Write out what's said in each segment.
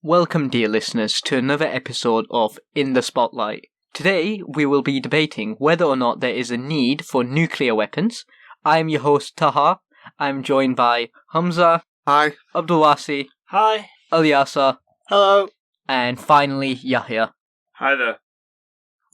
Welcome, dear listeners, to another episode of In the Spotlight. Today, we will be debating whether or not there is a need for nuclear weapons. I am your host, Taha. I'm joined by Hamza. Hi. Abdulwasi. Hi. Alyasa. Hello. And finally, Yahya. Hi there.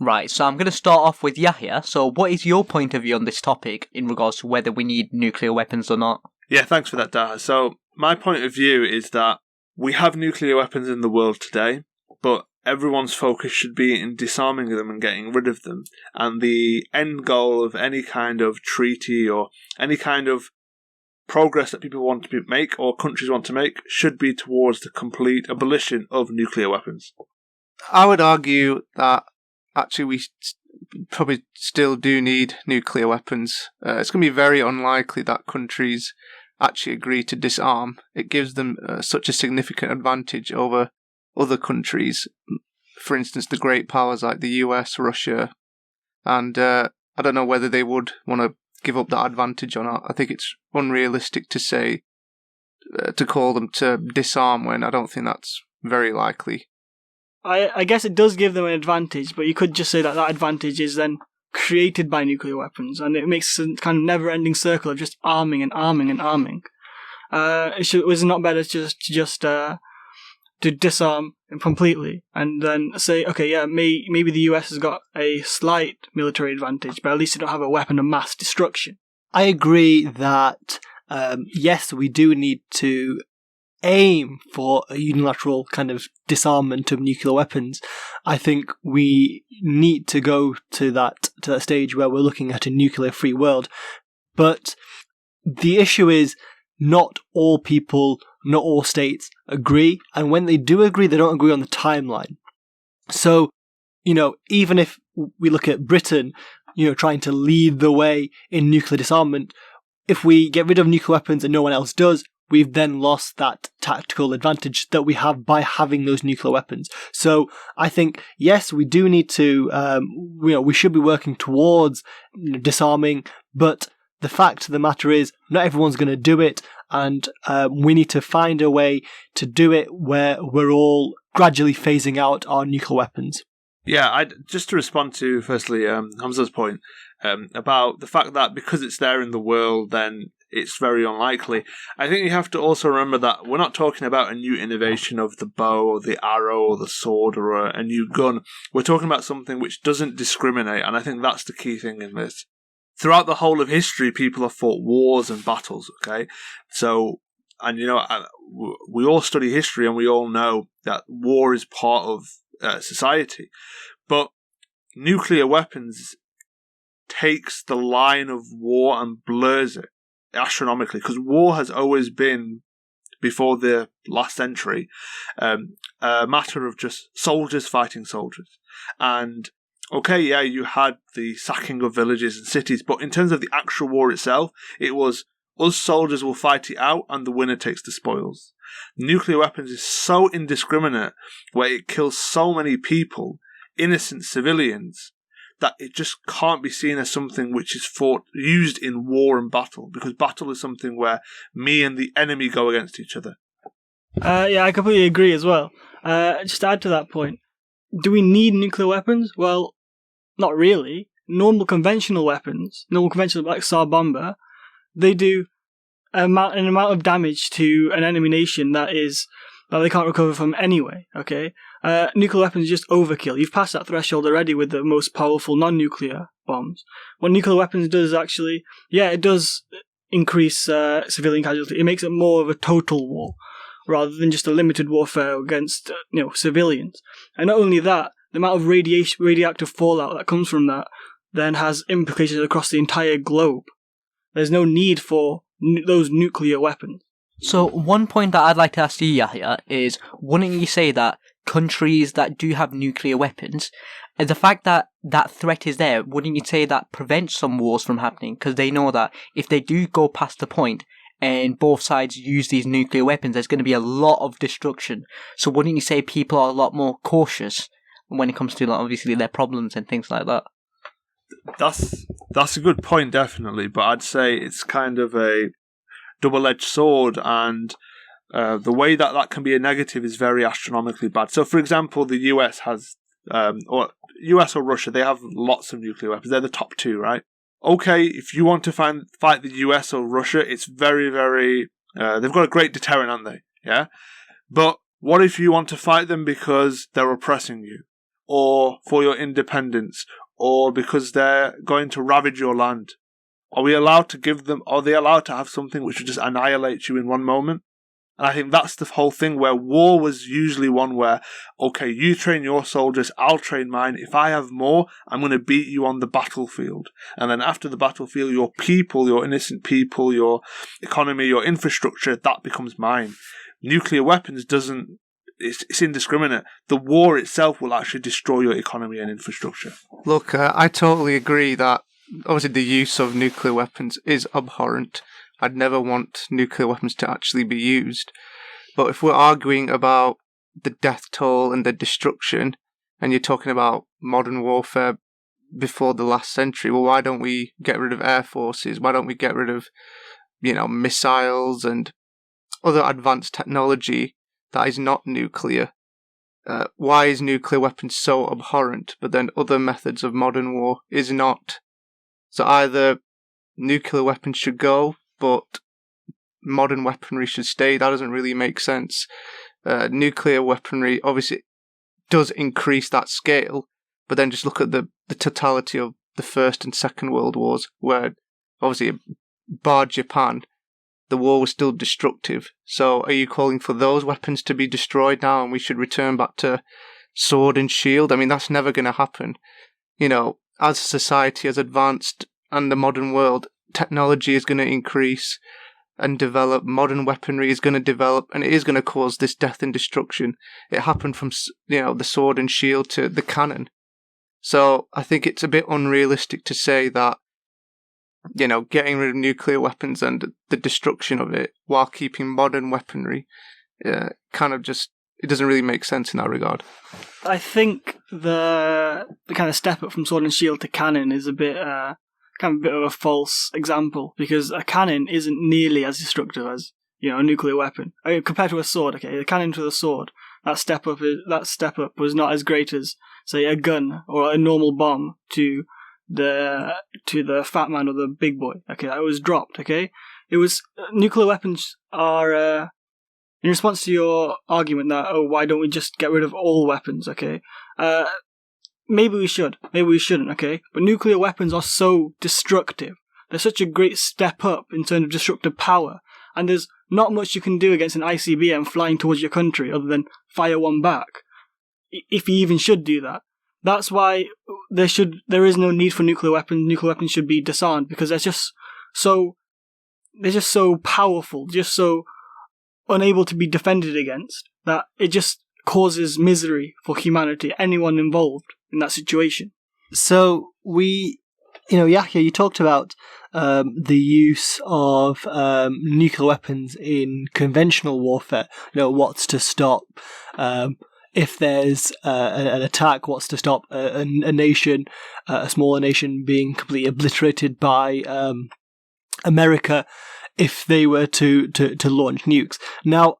Right, so I'm going to start off with Yahya. So what is your point of view on this topic in regards to whether we need nuclear weapons or not? Yeah, thanks for that, Taha. So, my point of view is that we have nuclear weapons in the world today, but everyone's focus should be in disarming them and getting rid of them. And the end goal of any kind of treaty or any kind of progress that people want to make or countries want to make should be towards the complete abolition of nuclear weapons. I would argue that actually we probably still do need nuclear weapons. It's going to be very unlikely that countries actually agree to disarm. It gives them such a significant advantage over other countries. For instance, the great powers like the US, Russia, and I don't know whether they would want to give up that advantage or not. I think it's unrealistic to say, to call them to disarm when I don't think that's very likely. I guess it does give them an advantage, but you could just say that advantage is then created by nuclear weapons, and it makes a kind of never-ending circle of just arming and arming and arming. Was it not better to disarm completely and then say, okay, yeah, maybe the US has got a slight military advantage, but at least they don't have a weapon of mass destruction? I agree that, yes, we do need to aim for a unilateral kind of disarmament of nuclear weapons. I think we need to go to that stage where we're looking at a nuclear-free world. But the issue is not all people, not all states agree, and when they do agree, they don't agree on the timeline. So, even if we look at Britain, trying to lead the way in nuclear disarmament, if we get rid of nuclear weapons and no one else does, we've then lost that tactical advantage that we have by having those nuclear weapons. So I think, yes, we do need to, we should be working towards disarming, but the fact of the matter is not everyone's going to do it, and we need to find a way to do it where we're all gradually phasing out our nuclear weapons. Yeah, just to respond to, firstly, Hamza's point about the fact that because it's there in the world, then it's very unlikely. I think you have to also remember that we're not talking about a new innovation of the bow or the arrow or the sword or a new gun. We're talking about something which doesn't discriminate, and I think that's the key thing in this. Throughout the whole of history, people have fought wars and battles, okay? So, and we all study history and we all know that war is part of society. But nuclear weapons takes the line of war and blurs it astronomically, because war has always been, before the last century, a matter of just soldiers fighting soldiers. And okay, yeah, you had the sacking of villages and cities, but in terms of the actual war itself, it was us soldiers will fight it out and the winner takes the spoils. Nuclear weapons is so indiscriminate, where it kills so many people, innocent civilians, that it just can't be seen as something which is used in war and battle, because battle is something where me and the enemy go against each other. Yeah, I completely agree as well. Just to add to that point, do we need nuclear weapons? Well, not really. Normal conventional weapons, like Tsar Bomber, they do an amount of damage to an enemy nation that they can't recover from anyway, okay? Nuclear weapons is just overkill. You've passed that threshold already with the most powerful non-nuclear bombs. What nuclear weapons does actually, it does increase civilian casualty. It makes it more of a total war, rather than just a limited warfare against civilians. And not only that, the amount of radioactive fallout that comes from that then has implications across the entire globe. There's no need for those nuclear weapons. So one point that I'd like to ask you, Yahya, is wouldn't you say that countries that do have nuclear weapons, and the fact that that threat is there, wouldn't you say that prevents some wars from happening? Because they know that if they do go past the point and both sides use these nuclear weapons, there's going to be a lot of destruction. So wouldn't you say people are a lot more cautious when it comes to, obviously, their problems and things like that? That's a good point, definitely, but I'd say it's kind of a double-edged sword, and the way that can be a negative is very astronomically bad. So, for example, the US has, or US or Russia, they have lots of nuclear weapons. They're the top two, right? Okay, if you want to fight the US or Russia, it's very, very, they've got a great deterrent, aren't they? Yeah? But what if you want to fight them because they're oppressing you, or for your independence, or because they're going to ravage your land? Are we allowed to give them, are they allowed to have something which would just annihilate you in one moment? And I think that's the whole thing, where war was usually one where, okay, you train your soldiers, I'll train mine. If I have more, I'm going to beat you on the battlefield. And then after the battlefield, your people, your innocent people, your economy, your infrastructure, that becomes mine. Nuclear weapons it's indiscriminate. The war itself will actually destroy your economy and infrastructure. Look, I totally agree that obviously the use of nuclear weapons is abhorrent. I'd never want nuclear weapons to actually be used. But if we're arguing about the death toll and the destruction, and you're talking about modern warfare before the last century, well, why don't we get rid of air forces? Why don't we get rid of, missiles and other advanced technology that is not nuclear? Why is nuclear weapons so abhorrent, but then other methods of modern war is not? So either nuclear weapons should go, but modern weaponry should stay. That doesn't really make sense. Nuclear weaponry obviously does increase that scale, but then just look at the totality of the First and Second World Wars, where obviously bar Japan, the war was still destructive. So are you calling for those weapons to be destroyed now and we should return back to sword and shield? I mean, that's never going to happen. As society has advanced and the modern world, technology is going to increase and develop, modern weaponry is going to develop, and it is going to cause this death and destruction. It happened from, the sword and shield to the cannon. So I think it's a bit unrealistic to say that, getting rid of nuclear weapons and the destruction of it while keeping modern weaponry, it doesn't really make sense in that regard. I think the kind of step up from sword and shield to cannon is a bit of a false example, because a cannon isn't nearly as destructive as a nuclear weapon. Compared to a sword, okay, the cannon to the sword, that step up was not as great as, say, a gun or a normal bomb to the fat man or the big boy. Okay, that was dropped. Okay, it was nuclear weapons are. In response to your argument that, why don't we just get rid of all weapons? Okay, maybe we should, maybe we shouldn't. Okay, but nuclear weapons are so destructive. They're such a great step up in terms of destructive power, and there's not much you can do against an ICBM flying towards your country other than fire one back, if you even should do that. That's why there is no need for nuclear weapons. Nuclear weapons should be disarmed, because they're just so powerful, just so unable to be defended against, that it just causes misery for humanity, anyone involved in that situation. So Yahya, you talked about the use of nuclear weapons in conventional warfare. What's to stop if there's an attack? What's to stop a nation, a smaller nation, being completely obliterated by America if they were to launch nukes? Now,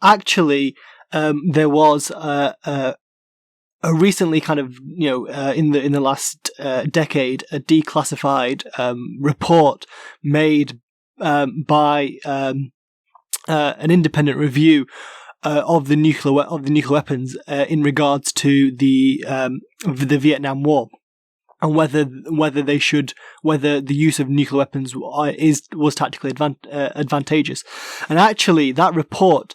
actually, there was a recently kind of in the last decade, a declassified report made by an independent review of the nuclear weapons in regards to the Vietnam War, and whether the use of nuclear weapons was tactically advantageous. And actually, that report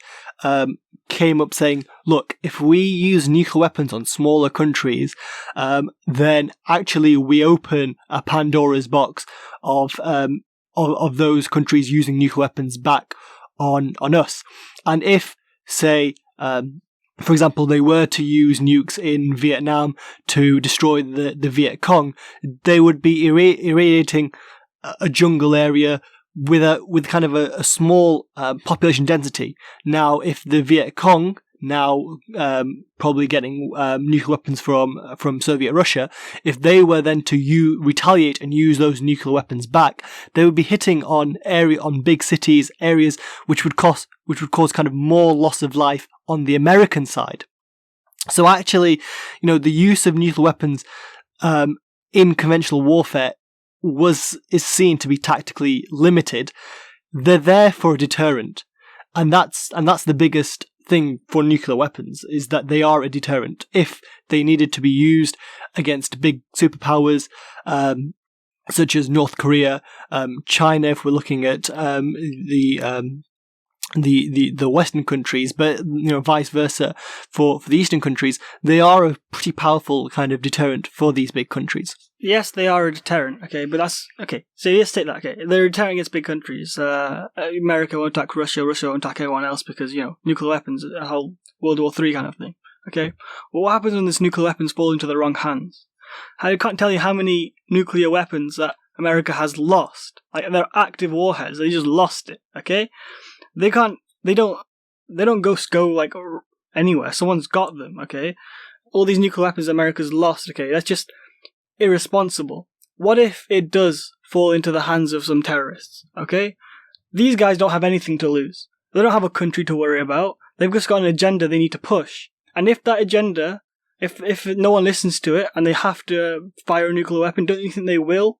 came up saying, look, if we use nuclear weapons on smaller countries, then actually we open a Pandora's box of those countries using nuclear weapons back on us. And if, say, for example, they were to use nukes in Vietnam to destroy the Viet Cong, they would be irradiating a jungle area with kind of a small population density. Now, if the Viet Cong now probably getting nuclear weapons from Soviet Russia, if they were then to retaliate and use those nuclear weapons back, they would be hitting on big cities, areas which would cause kind of more loss of life on the American side. So actually, the use of nuclear weapons in conventional warfare is seen to be tactically limited. They're there for a deterrent, and that's the biggest thing for nuclear weapons, is that they are a deterrent. If they needed to be used against big superpowers, such as North Korea, China, if we're looking at the Western countries, but vice versa for the Eastern countries, they are a pretty powerful kind of deterrent for these big countries. Yes, they are a deterrent. Okay, but that's okay. So let's take that. Okay, they're a deterrent against big countries. America won't attack Russia. Russia won't attack anyone else because nuclear weapons, a whole World War III kind of thing. Okay, well, what happens when these nuclear weapons fall into the wrong hands? I can't tell you how many nuclear weapons that America has lost. Like, they're active warheads. They just lost it. Okay. They don't go like anywhere. Someone's got them, okay? All these nuclear weapons America's lost, okay? That's just irresponsible. What if it does fall into the hands of some terrorists, okay? These guys don't have anything to lose. They don't have a country to worry about. They've just got an agenda they need to push. And if that agenda, if no one listens to it and they have to fire a nuclear weapon, don't you think they will?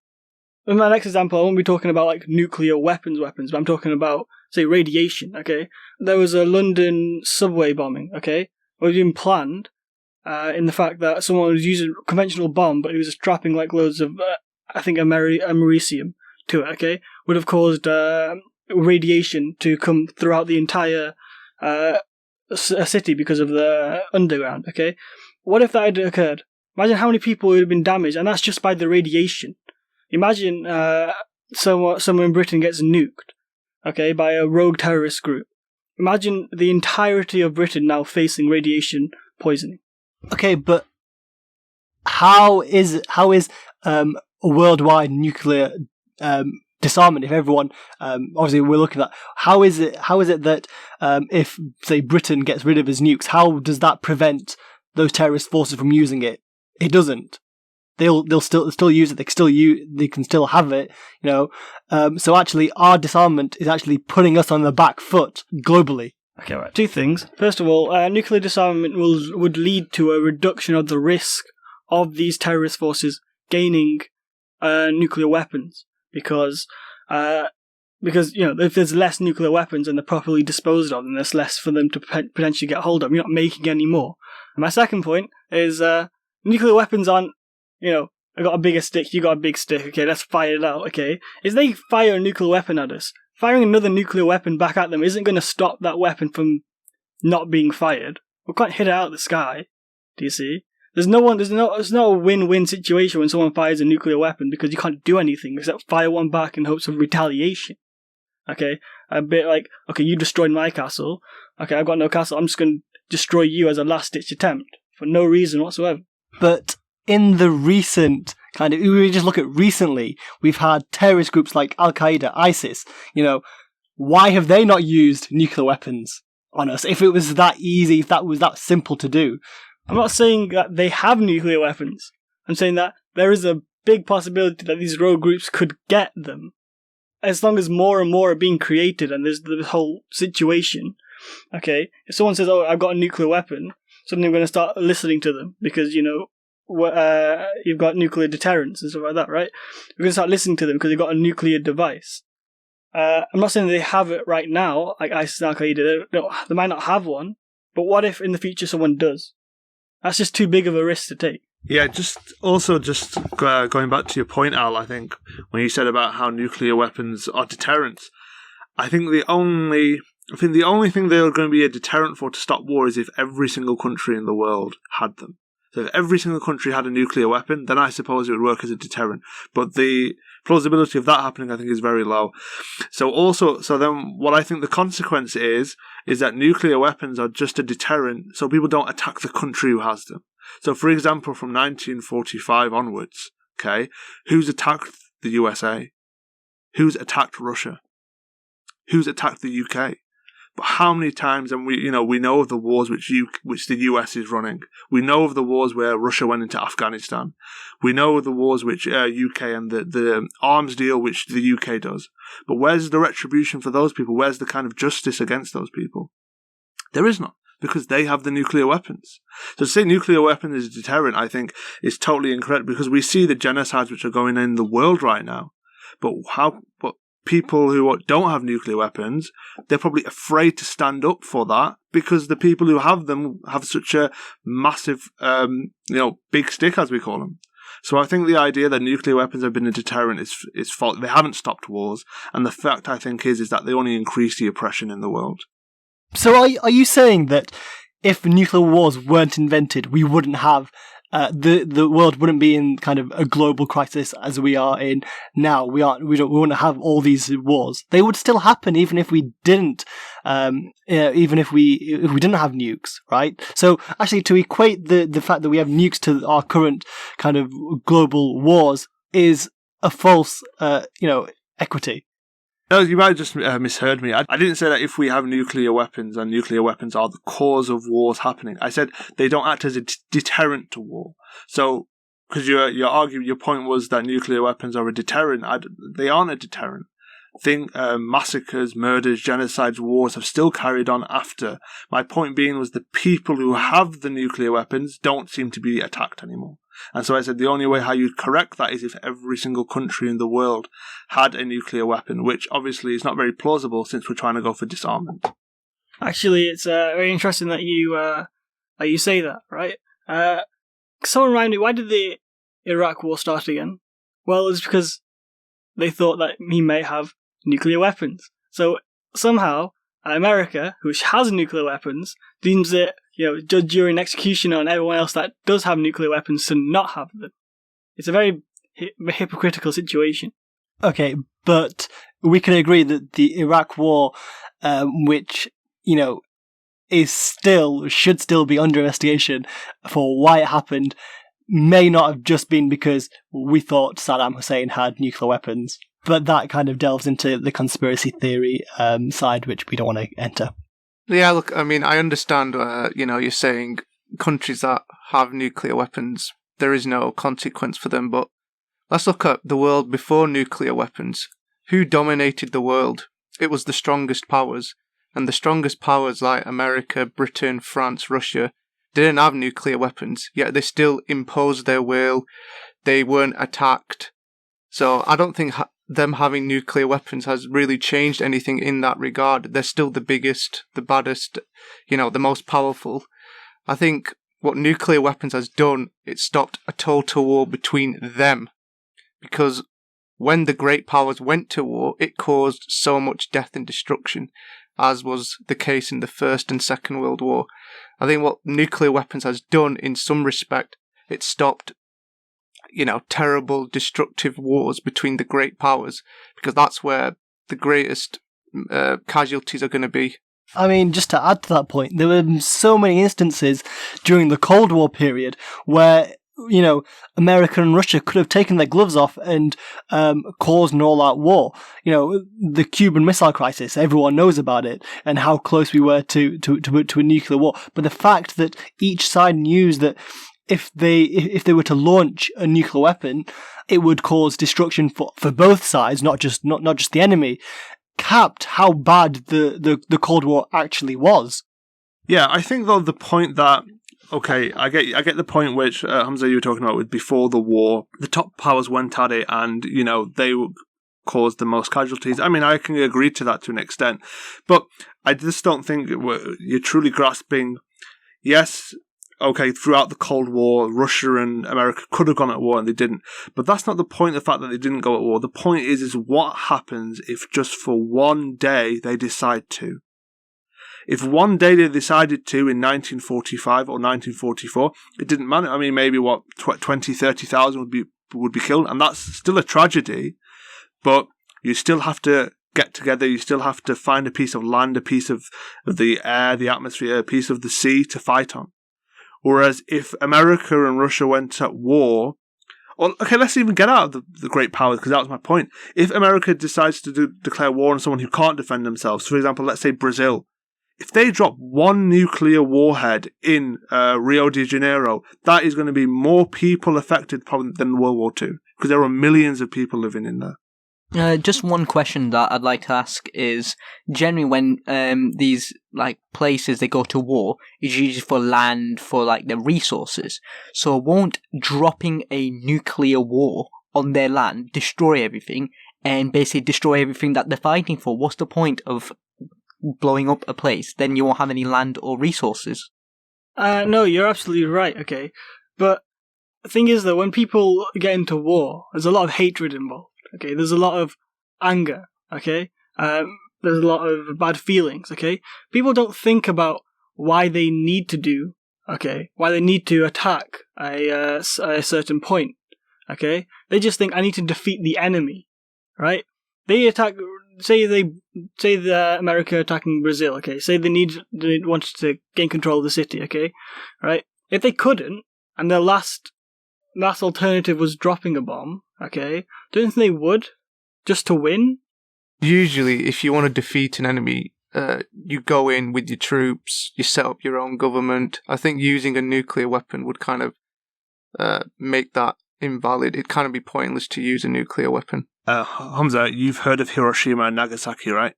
In my next example, I won't be talking about like nuclear weapons, but I'm talking about, say, radiation, okay? There was a London subway bombing, okay? It was being planned in the fact that someone was using a conventional bomb, but he was strapping like loads of, I think, americium to it, okay? Would have caused radiation to come throughout the entire city because of the underground, okay? What if that had occurred? Imagine how many people would have been damaged, and that's just by the radiation. Imagine someone in Britain gets nuked, okay, by a rogue terrorist group. Imagine the entirety of Britain now facing radiation poisoning. Okay, but how is a worldwide nuclear disarmament? If everyone, obviously, we're looking at how is it that if, say, Britain gets rid of its nukes, how does that prevent those terrorist forces from using it? It doesn't. They'll still use it. They can still have it. So actually, our disarmament is actually putting us on the back foot globally. Okay, right. Two things. First of all, nuclear disarmament would lead to a reduction of the risk of these terrorist forces gaining nuclear weapons, because if there's less nuclear weapons and they're properly disposed of, then there's less for them to potentially get hold of. You're not making any more. And my second point is nuclear weapons aren't, I got a bigger stick, you got a big stick, okay, let's fire it out, okay? If they fire a nuclear weapon at us, firing another nuclear weapon back at them isn't going to stop that weapon from not being fired. We can't hit it out of the sky, do you see? There's no a win-win situation when someone fires a nuclear weapon, because you can't do anything except fire one back in hopes of retaliation. Okay? A bit like, okay, you destroyed my castle, okay, I've got no castle, I'm just going to destroy you as a last-ditch attempt, for no reason whatsoever. But in the recent we just look at recently, we've had terrorist groups like Al-Qaeda, ISIS, why have they not used nuclear weapons on us? If it was that easy, if that was that simple to do. I'm not saying that they have nuclear weapons. I'm saying that there is a big possibility that these rogue groups could get them. As long as more and more are being created and there's the whole situation. Okay, if someone says, oh, I've got a nuclear weapon, suddenly we're going to start listening to them because, you've got nuclear deterrents and stuff like that, right? We're going to start listening to them because they've got a nuclear device. I'm not saying they have it right now, like ISIS and Al-Qaeda. They might not have one, but what if in the future someone does? That's just too big of a risk to take. Yeah, just going back to your point, Al, I think, when you said about how nuclear weapons are deterrents, I think the only thing they're going to be a deterrent for to stop war is if every single country in the world had them. So if every single country had a nuclear weapon, then I suppose it would work as a deterrent. But the plausibility of that happening, I think, is very low. So then what I think the consequence is that nuclear weapons are just a deterrent so people don't attack the country who has them. So, for example, from 1945 onwards, okay, who's attacked the USA? Who's attacked Russia? Who's attacked the UK? But how many times, and we know of the wars which the US is running. We know of the wars where Russia went into Afghanistan. We know of the wars which UK and the arms deal which the UK does. But where's the retribution for those people? Where's the kind of justice against those people? There is none, because they have the nuclear weapons. So to say nuclear weapons is a deterrent, I think, is totally incorrect, because we see the genocides which are going on in the world right now. But people who don't have nuclear weapons, they're probably afraid to stand up for that, because the people who have them have such a massive, big stick, as we call them. So I think the idea that nuclear weapons have been a deterrent is false. They haven't stopped wars, and the fact, I think, is that they only increase the oppression in the world. So are you saying that if nuclear wars weren't invented, we wouldn't have the world wouldn't be in kind of a global crisis as we are in now? We wouldn't have all these wars. They would still happen even if we didn't, even if we didn't have nukes, right? So actually, to equate the fact that we have nukes to our current kind of global wars is a false, equity. No, you might have just misheard me. I didn't say that if we have nuclear weapons and nuclear weapons are the cause of wars happening. I said they don't act as a deterrent to war. So, because your point was that nuclear weapons are a deterrent. They aren't a deterrent. Massacres, murders, genocides, wars have still carried on after. My point being was the people who have the nuclear weapons don't seem to be attacked anymore. And so I said the only way how you'd correct that is if every single country in the world had a nuclear weapon, which obviously is not very plausible since we're trying to go for disarmament. Actually, it's very interesting that you say that, right? Someone remind me, why did the Iraq War start again? Well, it's because they thought that he may have nuclear weapons. So somehow, America, which has nuclear weapons, deems it, judge, jury, and execution on everyone else that does have nuclear weapons to not have them. It's a very hypocritical situation. Okay, but we can agree that the Iraq War, which, should still be under investigation for why it happened, may not have just been because we thought Saddam Hussein had nuclear weapons. But that kind of delves into the conspiracy theory side, which we don't want to enter. Yeah, look, I mean, I understand, you're saying countries that have nuclear weapons, there is no consequence for them, but let's look at the world before nuclear weapons. Who dominated the world? It was the strongest powers, and the strongest powers like America, Britain, France, Russia didn't have nuclear weapons, yet they still imposed their will. They weren't attacked. So I don't think them having nuclear weapons has really changed anything in that regard. They're still the biggest, the baddest, the most powerful. I think what nuclear weapons has done, it stopped a total war between them. Because when the great powers went to war, it caused so much death and destruction, as was the case in the First and Second World War. I think what nuclear weapons has done in some respect, it stopped terrible, destructive wars between the great powers, because that's where the greatest casualties are going to be. I mean, just to add to that point, there were so many instances during the Cold War period where, America and Russia could have taken their gloves off and caused an all-out war. The Cuban Missile Crisis, everyone knows about it, and how close we were to a nuclear war. But the fact that each side knew that if they were to launch a nuclear weapon, it would cause destruction for both sides, not just the enemy, capped how bad the Cold War actually was. Yeah, I think though the point that I get the point which Hamza, you were talking about with before the war, the top powers went at it and they caused the most casualties. I mean, I can agree to that to an extent, but I just don't think you're truly grasping. Yes. Okay, throughout the Cold War, Russia and America could have gone at war and they didn't. But that's not the point, the fact that they didn't go at war. The point is what happens if just for one day they decide to. If one day they decided to in 1945 or 1944, it didn't matter. I mean, maybe 20, 30,000 would be killed, and that's still a tragedy. But you still have to get together, you still have to find a piece of land, a piece of the air, the atmosphere, a piece of the sea to fight on. Whereas if America and Russia went at war, let's even get out of the great powers, because that was my point. If America decides to declare war on someone who can't defend themselves, for example, let's say Brazil If they drop one nuclear warhead in Rio de Janeiro, that is going to be more people affected probably than World War II, because there are millions of people living in there. Just one question that I'd like to ask is, generally when these like places they go to war, it's usually for land, for like the resources. So won't dropping a nuclear war on their land destroy everything and basically destroy everything that they're fighting for? What's the point of blowing up a place? Then you won't have any land or resources. No, you're absolutely right, okay. But the thing is that when people get into war, there's a lot of hatred involved, okay? There's a lot of anger, okay? There's a lot of bad feelings, okay? People don't think about why they need to do, okay? Why they need to attack a certain point, okay? They just think, I need to defeat the enemy, right? They attack, say the America attacking Brazil, okay? Say they wanted to gain control of the city, okay? Right? If they couldn't, and their last alternative was dropping a bomb, okay? Don't you think they would? Just to win? Usually, if you want to defeat an enemy, you go in with your troops, you set up your own government. I think using a nuclear weapon would kind of make that invalid. It'd kind of be pointless to use a nuclear weapon. Hamza, you've heard of Hiroshima and Nagasaki, right?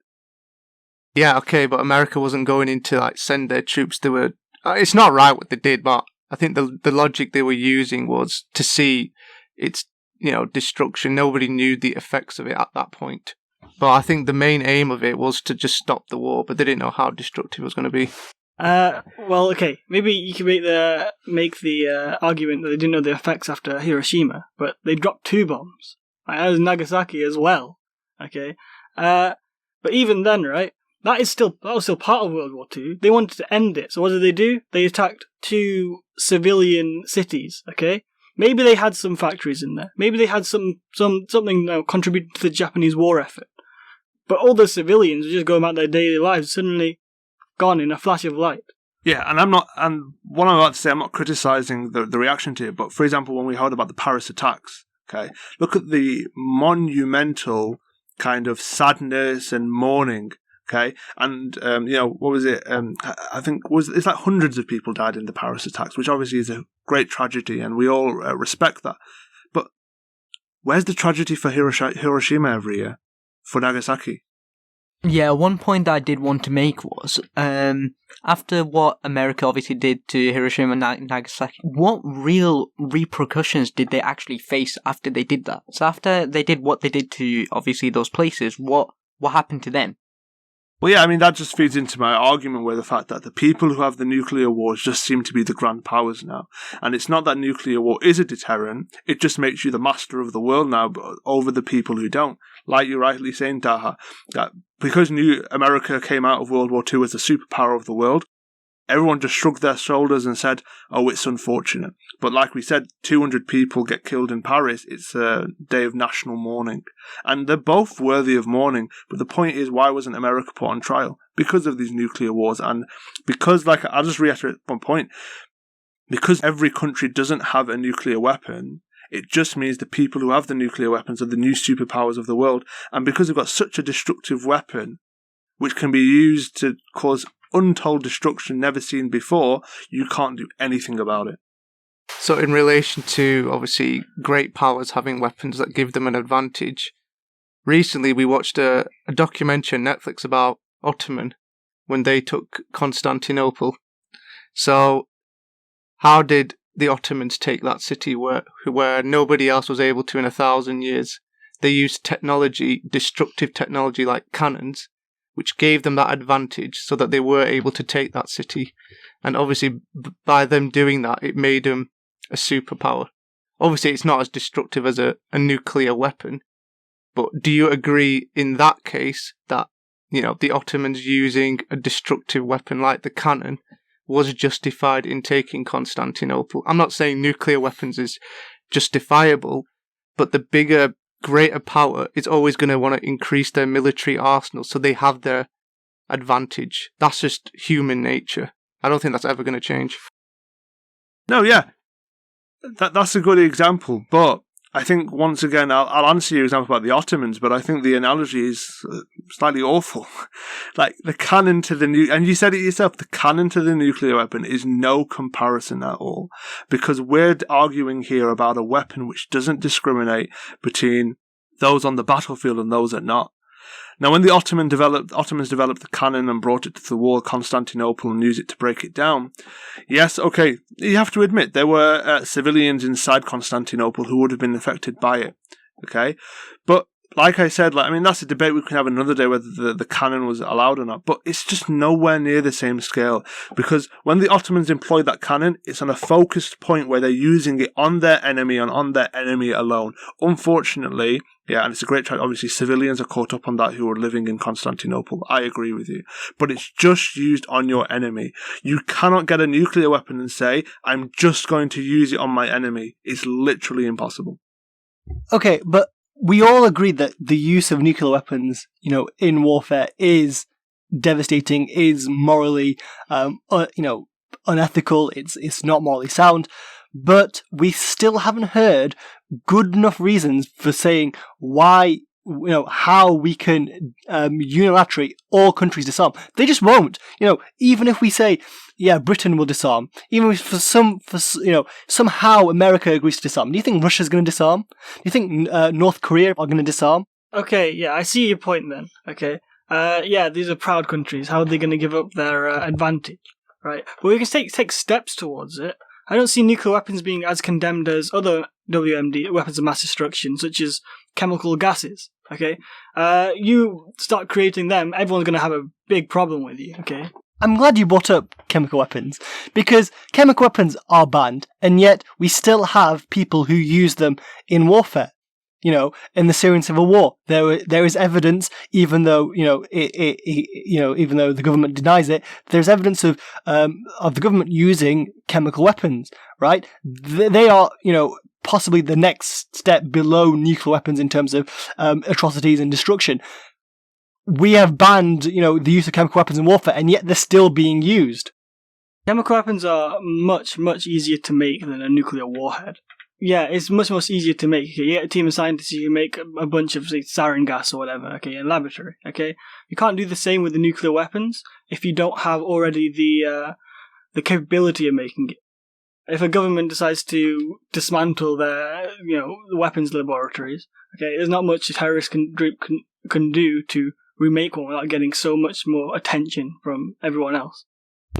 Yeah, okay, but America wasn't going in to like send their troops. They were. It's not right what they did, but I think the logic they were using was to see its destruction. Nobody knew the effects of it at that point. But I think the main aim of it was to just stop the war, but they didn't know how destructive it was going to be. Well, okay, maybe you can make the argument that they didn't know the effects after Hiroshima, but they dropped 2 bombs. As Nagasaki as well, okay? But even then, right, that was still part of World War II. They wanted to end it, so what did they do? They attacked 2 civilian cities, okay? Maybe they had some factories in there. Maybe they had something contributing to the Japanese war effort. But all the civilians were just going about their daily lives, suddenly gone in a flash of light. Yeah, and what I'm about to say, I'm not criticising the reaction to it, but for example, when we heard about the Paris attacks, okay, look at the monumental kind of sadness and mourning, okay, and what was it? I think it's like hundreds of people died in the Paris attacks, which obviously is a great tragedy, and we all respect that. But where's the tragedy for Hiroshima every year, for Nagasaki? Yeah, one point that I did want to make was, after what America obviously did to Hiroshima and Nagasaki, what real repercussions did they actually face after they did that? So after they did what they did to, obviously, those places, what happened to them? Well, yeah, I mean, that just feeds into my argument with the fact that the people who have the nuclear wars just seem to be the grand powers now. And it's not that nuclear war is a deterrent, it just makes you the master of the world now over the people who don't. Like you're rightly saying, Taha, that because America came out of World War II as the superpower of the world, everyone just shrugged their shoulders and said, oh, it's unfortunate. But like we said, 200 people get killed in Paris. It's a day of national mourning. And they're both worthy of mourning. But the point is, why wasn't America put on trial? Because of these nuclear wars. And because, I'll just reiterate one point. Because every country doesn't have a nuclear weapon, it just means the people who have the nuclear weapons are the new superpowers of the world. And because they've got such a destructive weapon, which can be used to cause untold destruction never seen before, you can't do anything about it. So in relation to, obviously, great powers having weapons that give them an advantage, recently we watched a documentary on Netflix about Ottoman when they took Constantinople. So how did the Ottomans take that city where nobody else was able to in 1,000 years? They used technology, destructive technology like cannons, which gave them that advantage so that they were able to take that city. And obviously, by them doing that, it made them a superpower. Obviously, it's not as destructive as a nuclear weapon, but do you agree in that case that, the Ottomans using a destructive weapon like the cannon was justified in taking Constantinople? I'm not saying nuclear weapons is justifiable, but the bigger, greater power is always going to want to increase their military arsenal so they have their advantage. That's just human nature. I don't think that's ever going to change. No, yeah. That's a good example, but I think, once again, I'll answer your example about the Ottomans, but I think the analogy is slightly awful. Like, the cannon to the and you said it yourself, the cannon to the nuclear weapon is no comparison at all, because we're arguing here about a weapon which doesn't discriminate between those on the battlefield and those that not. Now, when the Ottomans developed the cannon and brought it to the wall of Constantinople and used it to break it down, yes, okay, you have to admit there were civilians inside Constantinople who would have been affected by it, okay? But like I said, that's a debate we can have another day whether the cannon was allowed or not, but it's just nowhere near the same scale, because when the Ottomans employed that cannon, it's on a focused point where they're using it on their enemy and on their enemy alone. Unfortunately, yeah, and it's a great try. Obviously, civilians are caught up on that who are living in Constantinople. I agree with you. But it's just used on your enemy. You cannot get a nuclear weapon and say, I'm just going to use it on my enemy. It's literally impossible. Okay, but we all agree that the use of nuclear weapons, in warfare is devastating, is morally, unethical. It's not morally sound. But we still haven't heard good enough reasons for saying why, how we can unilaterally all countries disarm. They just won't. Even if we say, yeah, Britain will disarm, even if somehow America agrees to disarm, do you think Russia's going to disarm? Do you think North Korea are going to disarm? Okay, yeah, I see your point then. Okay, yeah, these are proud countries. How are they going to give up their advantage, right? But we can take steps towards it. I don't see nuclear weapons being as condemned as other WMD, weapons of mass destruction, such as chemical gases, okay? You start creating them, everyone's going to have a big problem with you, okay? I'm glad you brought up chemical weapons, because chemical weapons are banned, and yet we still have people who use them in warfare. In the Syrian civil war, there is evidence, even though even though the government denies it, there's evidence of the government using chemical weapons. Right? They are possibly the next step below nuclear weapons in terms of atrocities and destruction. We have banned the use of chemical weapons in warfare, and yet they're still being used. Chemical weapons are much easier to make than a nuclear warhead. Yeah, it's much easier to make. Okay? You get a team of scientists who make a bunch of, say, sarin gas or whatever, okay, in a laboratory, okay? You can't do the same with the nuclear weapons if you don't have already the capability of making it. If a government decides to dismantle their, weapons laboratories, okay, there's not much a terrorist can do to remake one without getting so much more attention from everyone else.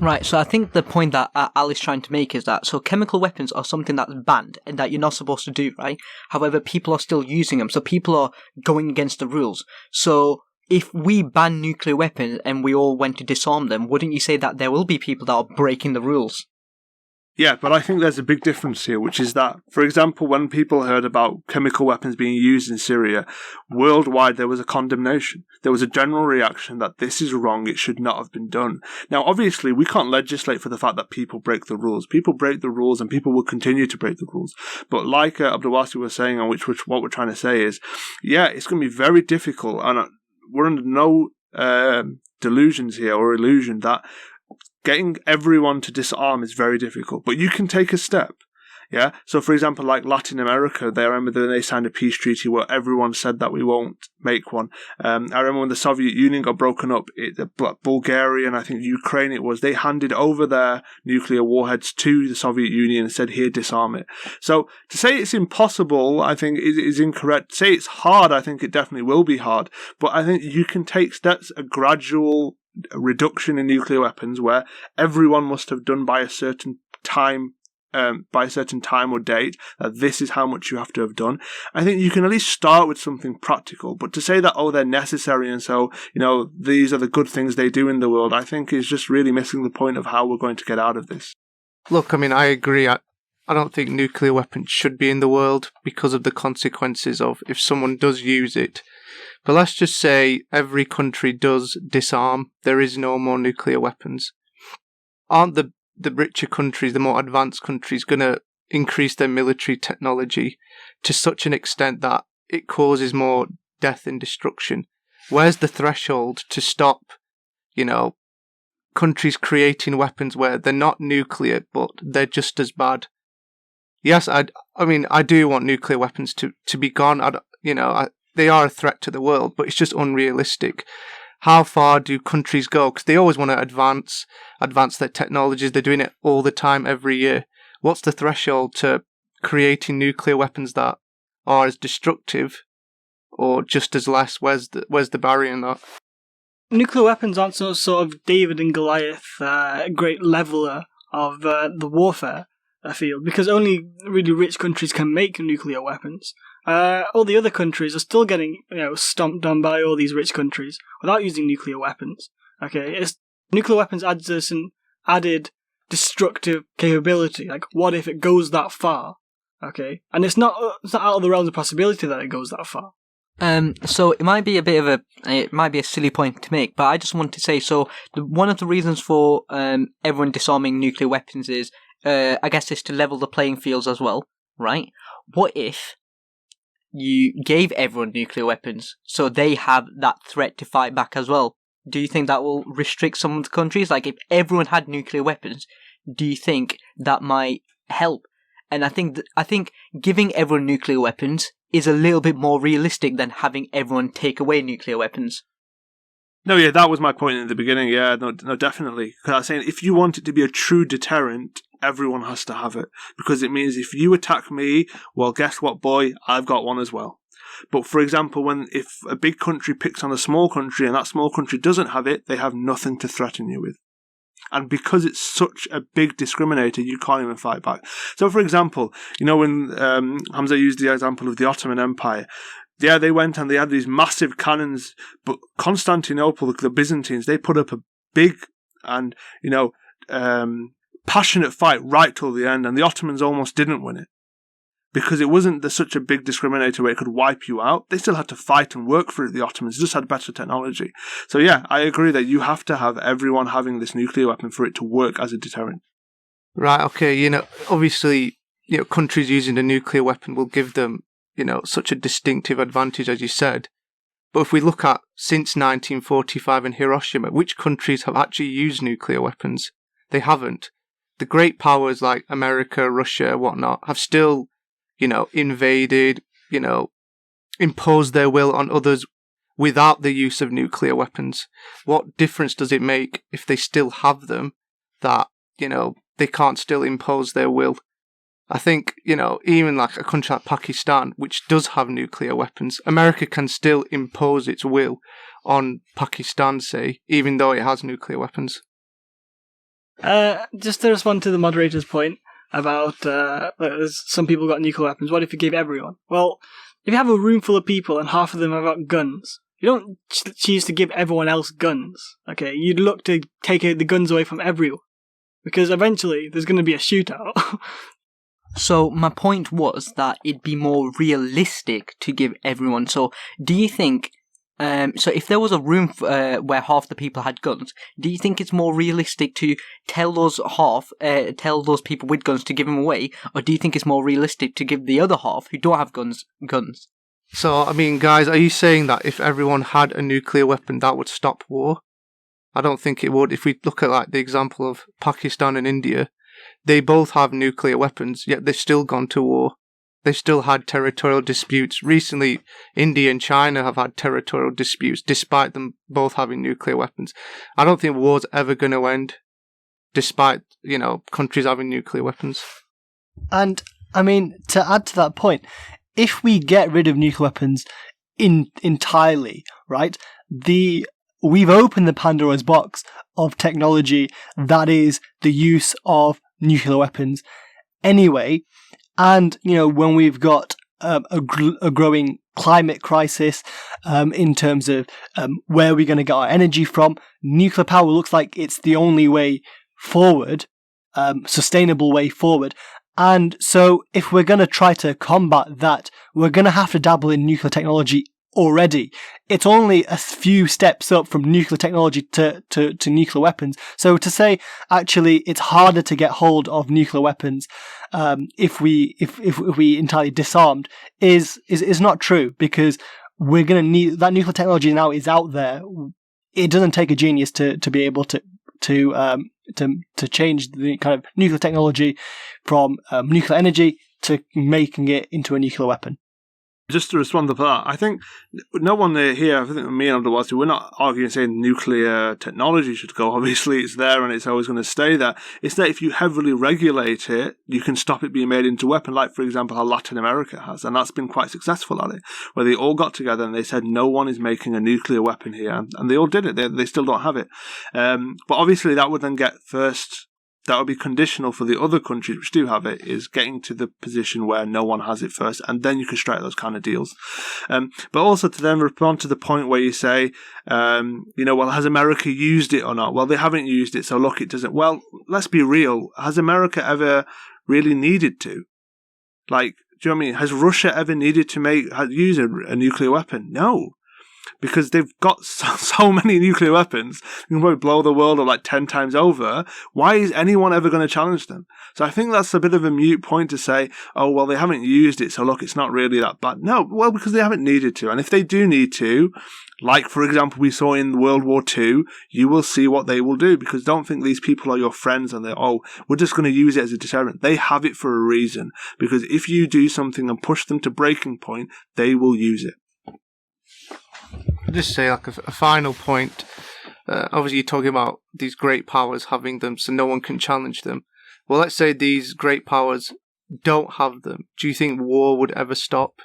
Right, so I think the point that Al is trying to make is that, so chemical weapons are something that's banned and that you're not supposed to do, right? However, people are still using them, so people are going against the rules. So if we ban nuclear weapons and we all went to disarm them, wouldn't you say that there will be people that are breaking the rules? Yeah, but I think there's a big difference here, which is that, for example, when people heard about chemical weapons being used in Syria, worldwide there was a condemnation. There was a general reaction that this is wrong, it should not have been done. Now, obviously, we can't legislate for the fact that people break the rules. People break the rules and people will continue to break the rules. But like Abdulwasi was saying, and which what we're trying to say is, yeah, it's going to be very difficult, and we're under no delusions here or illusion that getting everyone to disarm is very difficult, but you can take a step. Yeah. So, for example, like Latin America, I remember they signed a peace treaty where everyone said that we won't make one. I remember when the Soviet Union got broken up, Bulgaria and I think Ukraine they handed over their nuclear warheads to the Soviet Union and said, here, disarm it. So to say it's impossible, I think is incorrect. To say it's hard, I think it definitely will be hard. But I think you can take steps, a gradual reduction in nuclear weapons where everyone must have done by a certain time or date that this is how much you have to have done. I think you can at least start with something practical, but to say that they're necessary and so these are the good things they do in the world, I think is just really missing the point of how we're going to get out of this. Look, I agree. I don't think nuclear weapons should be in the world because of the consequences of if someone does use it. But let's just say every country does disarm. There is no more nuclear weapons. Aren't the richer countries, the more advanced countries, going to increase their military technology to such an extent that it causes more death and destruction? Where's the threshold to stop, countries creating weapons where they're not nuclear, but they're just as bad? yes, I mean, I do want nuclear weapons to be gone. They are a threat to the world, but it's just unrealistic. How far do countries go? Because they always want to advance their technologies. They're doing it all the time, every year. What's the threshold to creating nuclear weapons that are as destructive or just as less? Where's the barrier in that? Nuclear weapons aren't some sort of David and Goliath great leveler of the warfare field, because only really rich countries can make nuclear weapons. All the other countries are still getting stomped on by all these rich countries without using nuclear weapons. Okay, nuclear weapons adds this an added destructive capability. Like, what if it goes that far? Okay, and it's not out of the realms of possibility that it goes that far. So it might be a silly point to make, but I just want to say, so one of the reasons for everyone disarming nuclear weapons is, I guess, is to level the playing fields as well, right? What if you gave everyone nuclear weapons so they have that threat to fight back as well? Do you think that will restrict some of the countries? Like, if everyone had nuclear weapons, do you think that might help? And I think giving everyone nuclear weapons is a little bit more realistic than having everyone take away nuclear weapons. No, yeah, that was my point in the beginning. Yeah, no, definitely. Because I was saying, if you want it to be a true deterrent, everyone has to have it. Because it means if you attack me, well, guess what, boy? I've got one as well. But for example, if a big country picks on a small country and that small country doesn't have it, they have nothing to threaten you with. And because it's such a big discriminator, you can't even fight back. So, for example, when Hamza used the example of the Ottoman Empire, yeah, they went and they had these massive cannons, but Constantinople, the Byzantines, they put up a big and, passionate fight right till the end, and the Ottomans almost didn't win it. Because it wasn't such a big discriminator where it could wipe you out. They still had to fight and work for it, the Ottomans. Just had better technology. So yeah, I agree that you have to have everyone having this nuclear weapon for it to work as a deterrent. Right, okay, obviously, countries using a nuclear weapon will give them, such a distinctive advantage, as you said. But if we look at since 1945 in Hiroshima, which countries have actually used nuclear weapons? They haven't. The great powers like America, Russia, whatnot, have still invaded, imposed their will on others without the use of nuclear weapons. What difference does it make if they still have them that, they can't still impose their will? I think, even like a country like Pakistan, which does have nuclear weapons, America can still impose its will on Pakistan, say, even though it has nuclear weapons. Just to respond to the moderator's point about some people got nuclear weapons. What if you gave everyone? Well, if you have a room full of people and half of them have got guns, you don't choose to give everyone else guns. Okay, you'd look to take the guns away from everyone, because eventually there's going to be a shootout. So my point was that it'd be more realistic to give everyone. So do you think? So if there was a room where half the people had guns, do you think it's more realistic to tell those people with guns to give them away, or do you think it's more realistic to give the other half who don't have guns? So, I mean, guys, are you saying that if everyone had a nuclear weapon, that would stop war? I don't think it would. If we look at like the example of Pakistan and India, they both have nuclear weapons, yet they've still gone to war. They've still had territorial disputes. Recently, India and China have had territorial disputes, despite them both having nuclear weapons. I don't think war's ever going to end, despite, countries having nuclear weapons. And, I mean, to add to that point, if we get rid of nuclear weapons entirely, right, we've opened the Pandora's box of technology that is the use of nuclear weapons anyway. And, when we've got a growing climate crisis in terms of where we're going to get our energy from, nuclear power looks like it's the only way forward, sustainable way forward. And so if we're going to try to combat that, we're going to have to dabble in nuclear technology already. It's only a few steps up from nuclear technology to nuclear weapons. So to say actually it's harder to get hold of nuclear weapons if we entirely disarmed is not true, because we're going to need that nuclear technology now is out there. It doesn't take a genius to be able to change the kind of nuclear technology from nuclear energy to making it into a nuclear weapon. Just to respond to that, I think no one here, I think me and Abdul, we're not arguing saying nuclear technology should go. Obviously, it's there and it's always going to stay there. It's that if you heavily regulate it, you can stop it being made into a weapon, like, for example, how Latin America has. And that's been quite successful at it, where they all got together and they said, no one is making a nuclear weapon here. And they all did it. They still don't have it. But obviously, that would then get first... That would be conditional for the other countries which do have it, is getting to the position where no one has it first, and then you can strike those kind of deals. But also to then respond to the point where you say, well, has America used it or not? Well, they haven't used it, so look, it doesn't. Well, let's be real. Has America ever really needed to? Like, do you know what I mean? Has Russia ever needed to use a nuclear weapon? No. Because they've got so many nuclear weapons, you can probably blow the world up like 10 times over. Why is anyone ever going to challenge them? So I think that's a bit of a mute point to say, oh, well, they haven't used it, so look, it's not really that bad. No, well, because they haven't needed to. And if they do need to, like, for example, we saw in World War II, you will see what they will do, because don't think these people are your friends and we're just going to use it as a deterrent. They have it for a reason, because if you do something and push them to breaking point, they will use it. I'll just say, like, a final point. Obviously, you're talking about these great powers having them so no one can challenge them. Well, let's say these great powers don't have them. Do you think war would ever stop?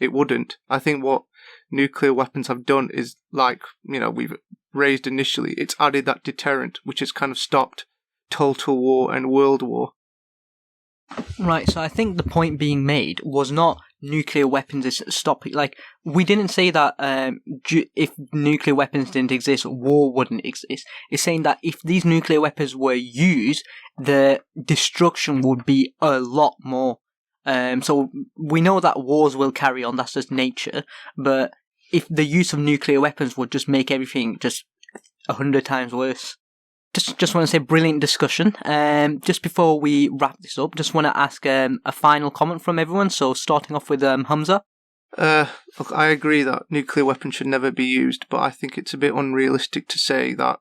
It wouldn't. I think what nuclear weapons have done is, like, we've raised initially, it's added that deterrent, which has kind of stopped total war and world war. Right, so I think the point being made was not nuclear weapons is stopping. Like, we didn't say that if nuclear weapons didn't exist, war wouldn't exist. It's saying that if these nuclear weapons were used, the destruction would be a lot more. So we know that wars will carry on, that's just nature, but if the use of nuclear weapons would just make everything just 100 times worse. Just want to say brilliant discussion. Just before we wrap this up, just want to ask a final comment from everyone. So starting off with Hamza. Look, I agree that nuclear weapons should never be used, but I think it's a bit unrealistic to say that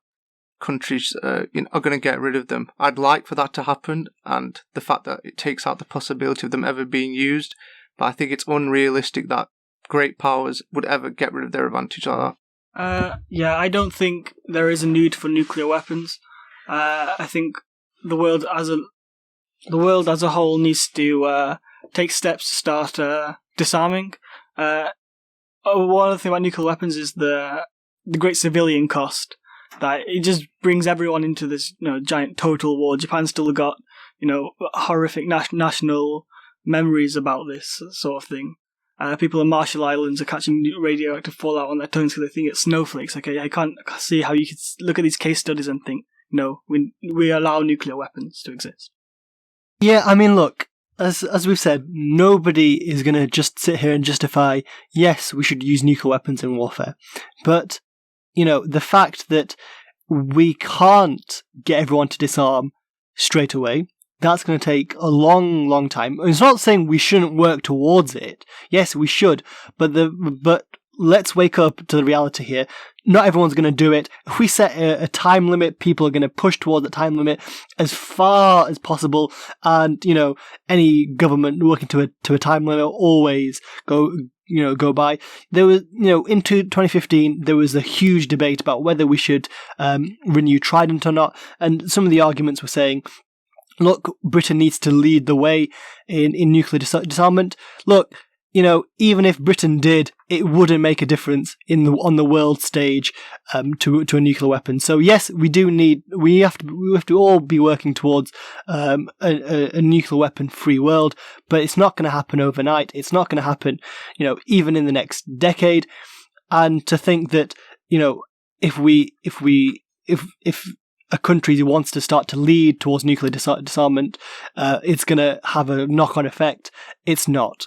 countries are going to get rid of them. I'd like for that to happen, and the fact that it takes out the possibility of them ever being used, but I think it's unrealistic that great powers would ever get rid of their advantage like that. I don't think there is a need for nuclear weapons. I think the world as a whole needs to take steps to start disarming. One other thing about nuclear weapons is the great civilian cost. That it just brings everyone into this giant total war. Japan's still got horrific national memories about this sort of thing. People in Marshall Islands are catching radioactive fallout on their tongues because they think it's snowflakes. Okay, I can't see how you could look at these case studies and think, no, we allow nuclear weapons to exist. Yeah, I mean, look, as we've said, nobody is going to just sit here and justify, yes, we should use nuclear weapons in warfare. But, the fact that we can't get everyone to disarm straight away, that's going to take a long, long time. It's not saying we shouldn't work towards it. Yes, we should. But let's wake up to the reality here. Not everyone's going to do it. If we set a time limit, people are going to push towards the time limit as far as possible. And, any government working to a time limit always go by. There was, into 2015, there was a huge debate about whether we should renew Trident or not. And some of the arguments were saying, look, Britain needs to lead the way in nuclear disarmament. Look, even if Britain did, it wouldn't make a difference on the world stage to a nuclear weapon. So yes, we have to all be working towards a nuclear weapon free world, but it's not going to happen overnight. It's not going to happen, even in the next decade. And to think that, if a country wants to start to lead towards nuclear disarmament, it's going to have a knock-on effect. It's not.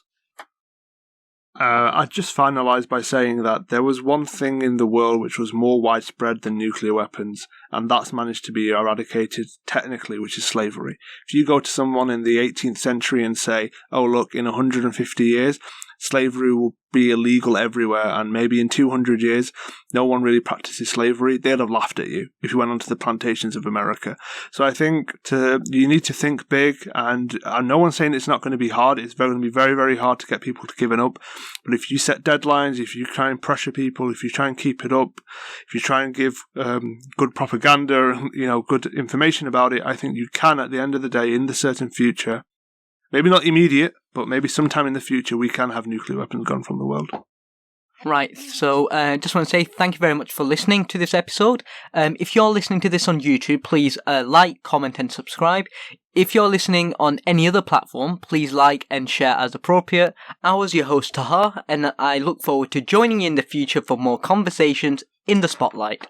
I'd just finalise by saying that there was one thing in the world which was more widespread than nuclear weapons, and that's managed to be eradicated technically, which is slavery. If you go to someone in the 18th century and say, oh look, in 150 years, slavery will be illegal everywhere, and maybe in 200 years, no one really practices slavery. They'd have laughed at you if you went onto the plantations of America. So I think you need to think big, and no one's saying it's not going to be hard. It's going to be very, very hard to get people to give it up. But if you set deadlines, if you try and pressure people, if you try and keep it up, if you try and give good propaganda, good information about it, I think you can, at the end of the day, in the certain future, maybe not immediate, but maybe sometime in the future, we can have nuclear weapons gone from the world. Right, so just want to say thank you very much for listening to this episode. If you're listening to this on YouTube, please like, comment and subscribe. If you're listening on any other platform, please like and share as appropriate. I was your host Taha, and I look forward to joining you in the future for more conversations in the spotlight.